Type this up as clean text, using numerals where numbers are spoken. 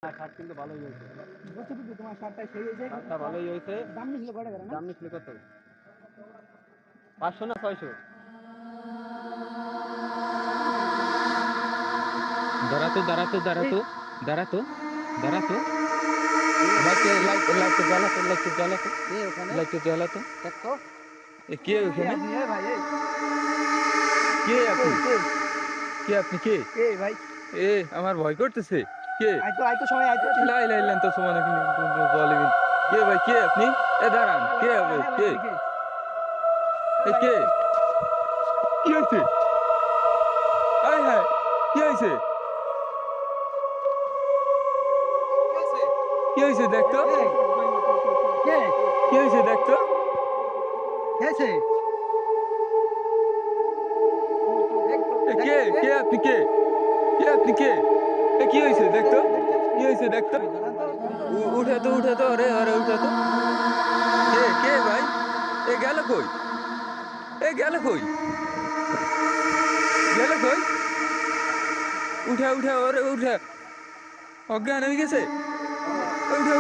Shirt কিন্তু ভালোই হয়েছে। বলছি কি তোমার শার্টটা সেই হয়েছে? শার্টটা ভালোই হয়েছে। দাম নিছিল কয় টাকা না? দাম নিছিল কত? 500 না 600? দাঁড়াতো দাঁড়াতো দাঁড়াতো দাঁড়াতো দাঁড়াতো লাইট জ্বালাতো এ ওখানে লাইট জ্বালাতো। দেখো কে ওখানে? আপনি ভাই কে আপনি? কে আপনি? কে কে ভাই? এ আমার ভয় করতেছে। কে আইতো সময় আইতো লাই লাইলেন তো সমান কিন্তু বলিবিন। কে ভাই? কে আপনি? এ দাঁড়ান, কে হবে? কে এ কে? কি হয়েছে? আয় হায়, কি হয়েছে? কি হয়েছে দেখতো? কে কি হয়েছে দেখতো? আছে এ কে? কে আপনি? কে কে আপনি? কে এ কি হয়েছে দেখতো? কি হয়েছে দেখতো? উঠে তো আরে আরে উঠে তো। কে ভাই? এ গেল কই? এ গেল কই? গেল কই? উঠা ওরে উঠা। অজ্ঞান হয়ে গেছে। উঠা